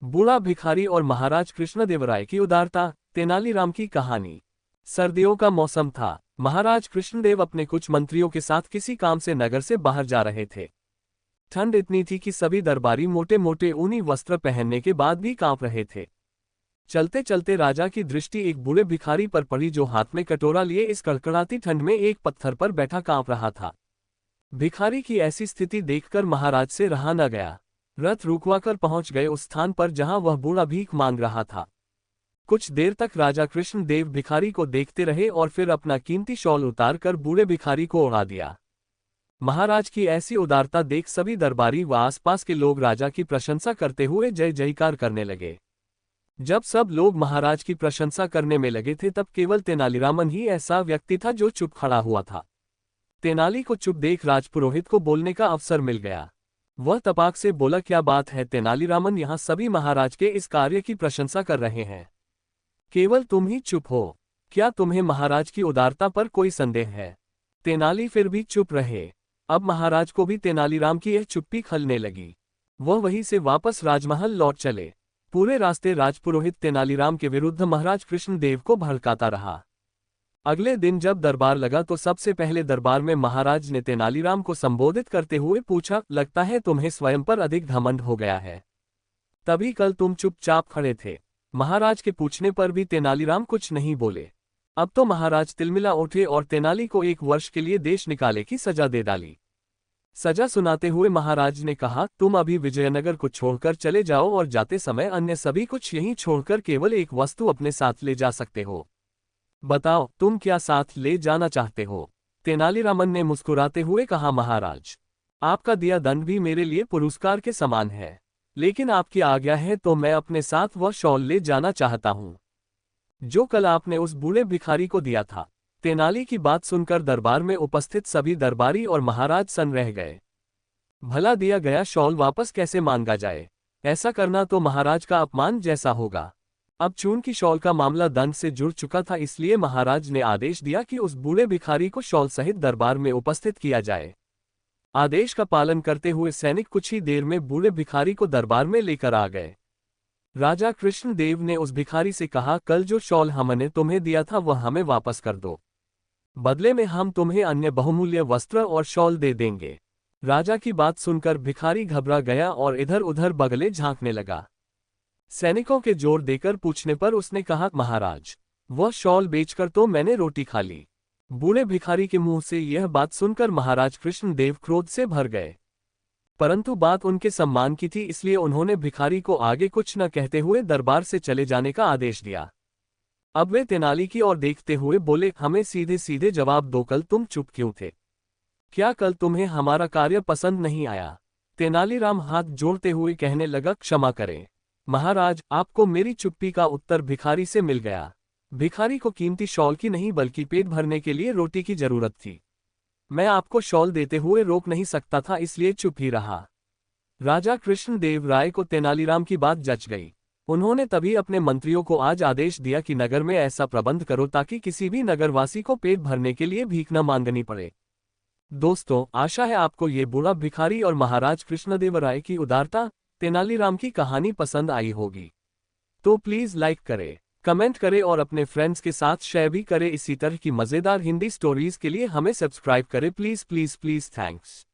बूढ़ा भिखारी और महाराज कृष्णदेवराय की उदारता। तेनालीराम की कहानी। सर्दियों का मौसम था। महाराज कृष्णदेव अपने कुछ मंत्रियों के साथ किसी काम से नगर से बाहर जा रहे थे। ठंड इतनी थी कि सभी दरबारी मोटे मोटे ऊनी वस्त्र पहनने के बाद भी कांप रहे थे। चलते चलते राजा की दृष्टि एक बूढ़े भिखारी पर पड़ी जो हाथ में कटोरा लिए इस कड़कड़ाती ठंड में एक पत्थर पर बैठा कांप रहा था। भिखारी की ऐसी स्थिति देखकर महाराज से रहा न गया। रथ रुकवाकर पहुंच गए उस स्थान पर जहां वह बूढ़ा भीख मांग रहा था। कुछ देर तक राजा कृष्णदेव भिखारी को देखते रहे और फिर अपना कीमती शॉल उतारकर बूढ़े भिखारी को उड़ा दिया। महाराज की ऐसी उदारता देख सभी दरबारी व आसपास के लोग राजा की प्रशंसा करते हुए जय जयकार करने लगे। जब सब लोग महाराज की प्रशंसा करने में लगे थे तब केवल तेनालीरामन ही ऐसा व्यक्ति था जो चुप खड़ा हुआ था। तेनाली को चुप देख राजपुरोहित को बोलने का अवसर मिल गया। वह तपाक से बोला, क्या बात है तेनालीरामन, यहाँ सभी महाराज के इस कार्य की प्रशंसा कर रहे हैं, केवल तुम ही चुप हो। क्या तुम्हें महाराज की उदारता पर कोई संदेह है? तेनाली फिर भी चुप रहे। अब महाराज को भी तेनालीराम की यह चुप्पी खलने लगी। वह वहीं से वापस राजमहल लौट चले। पूरे रास्ते राजपुरोहित तेनालीराम के विरुद्ध महाराज कृष्णदेव को भड़काता रहा। अगले दिन जब दरबार लगा तो सबसे पहले दरबार में महाराज ने तेनालीराम को संबोधित करते हुए पूछा, लगता है तुम्हें स्वयं पर अधिक घमंड हो गया है। तभी कल तुम चुपचाप खड़े थे। महाराज के पूछने पर भी तेनालीराम कुछ नहीं बोले। अब तो महाराज तिलमिला उठे और तेनाली को 1 वर्ष के लिए देश निकाले की सजा दे डाली। सजा सुनाते हुए महाराज ने कहा, तुम अभी विजयनगर को छोड़कर चले जाओ और जाते समय अन्य सभी कुछ यहीं छोड़कर केवल एक वस्तु अपने साथ ले जा सकते हो। बताओ तुम क्या साथ ले जाना चाहते हो? तेनालीरामन ने मुस्कुराते हुए कहा, महाराज, आपका दिया दंड भी मेरे लिए पुरस्कार के समान है, लेकिन आपकी आज्ञा है तो मैं अपने साथ वह शॉल ले जाना चाहता हूँ जो कल आपने उस बूढ़े भिखारी को दिया था। तेनाली की बात सुनकर दरबार में उपस्थित सभी दरबारी और महाराज सन रह गए। भला दिया गया शॉल वापस कैसे मांगा जाए? ऐसा करना तो महाराज का अपमान जैसा होगा। अब चूंकि शॉल का मामला दंड से जुड़ चुका था, इसलिए महाराज ने आदेश दिया कि उस बूढ़े भिखारी को शॉल सहित दरबार में उपस्थित किया जाए। आदेश का पालन करते हुए सैनिक कुछ ही देर में बूढ़े भिखारी को दरबार में लेकर आ गए। राजा कृष्णदेव ने उस भिखारी से कहा, कल जो शॉल हमने तुम्हें दिया था वह हमें वापस कर दो, बदले में हम तुम्हें अन्य बहुमूल्य वस्त्र और शॉल दे देंगे। राजा की बात सुनकर भिखारी घबरा गया और इधर उधर बगले झांकने लगा। सैनिकों के जोर देकर पूछने पर उसने कहा, महाराज, वह शॉल बेचकर तो मैंने रोटी खा ली। बूढ़े भिखारी के मुंह से यह बात सुनकर महाराज कृष्णदेव क्रोध से भर गए, परंतु बात उनके सम्मान की थी, इसलिए उन्होंने भिखारी को आगे कुछ न कहते हुए दरबार से चले जाने का आदेश दिया। अब वे तेनाली की ओर देखते हुए बोले, हमें सीधे सीधे जवाब दो, कल तुम चुप क्यों थे? क्या कल तुम्हें हमारा कार्य पसंद नहीं आया? तेनालीराम हाथ जोड़ते हुए कहने लगा, क्षमा करें महाराज, आपको मेरी चुप्पी का उत्तर भिखारी से मिल गया। भिखारी को कीमती शॉल की नहीं बल्कि पेट भरने के लिए रोटी की जरूरत थी। मैं आपको शॉल देते हुए रोक नहीं सकता था, इसलिए चुप ही रहा। राजा कृष्णदेव राय को तेनालीराम की बात जच गई। उन्होंने तभी अपने मंत्रियों को आज आदेश दिया कि नगर में ऐसा प्रबंध करो ताकि किसी भी नगरवासी को पेट भरने के लिए भीख न मांगनी पड़े। दोस्तों, आशा है आपको ये बूढ़ा भिखारी और महाराज कृष्णदेवराय की उदारता, तेनालीराम की कहानी पसंद आई होगी। तो प्लीज लाइक करें, कमेंट करें और अपने फ्रेंड्स के साथ शेयर भी करें। इसी तरह की मजेदार हिंदी स्टोरीज के लिए हमें सब्सक्राइब करें प्लीज प्लीज प्लीज। थैंक्स।